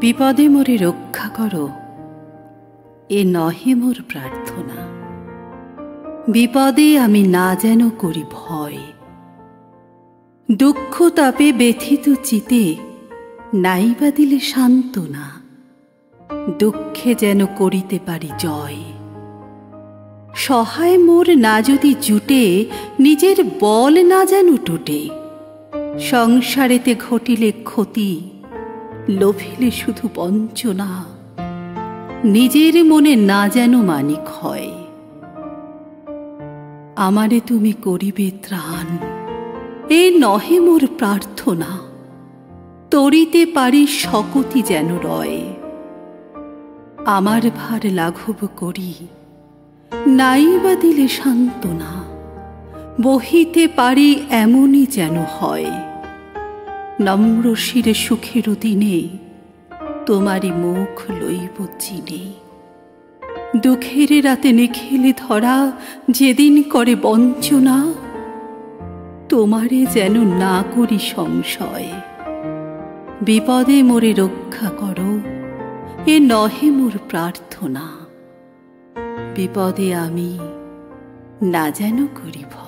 বিপদে মোরে রক্ষা করো, এ নহে মোর প্রার্থনা। বিপদে আমি না যেন করি ভয়, দুঃখ তাপে ব্যথিত চিতে নাইবা দিলে সান্ত্বনা। দুঃখে যেন করিতে পারি জয়, সহায় মোর না যদি জুটে, নিজের বল না যেন টুটে। সংসারেতে ঘটিলে ক্ষতি, লোভিলে শুধু বঞ্চনা। নিজের মনে না যেন মানি ক্ষয়, আমারে তুমি করিবে ত্রাণ, এ নহে মোর প্রার্থনা। তরিতে পারি শকতি যেন রয়, আমার ভার লাঘব করি নাইবা দিলে সান্ত্বনা। বহিতে পারি এমনই যেন হয়, নম্র শিরে সুখের দিনে তোমারি মুখ লইব চিনে। দুঃখের রাতে নিখিলে ধরা যেদিন করে বঞ্চনা, তোমারে যেন না করি সংশয়। বিপদে মোরে রক্ষা করো, এ নহে মোর প্রার্থনা। বিপদে আমি না যেন করি ভয়।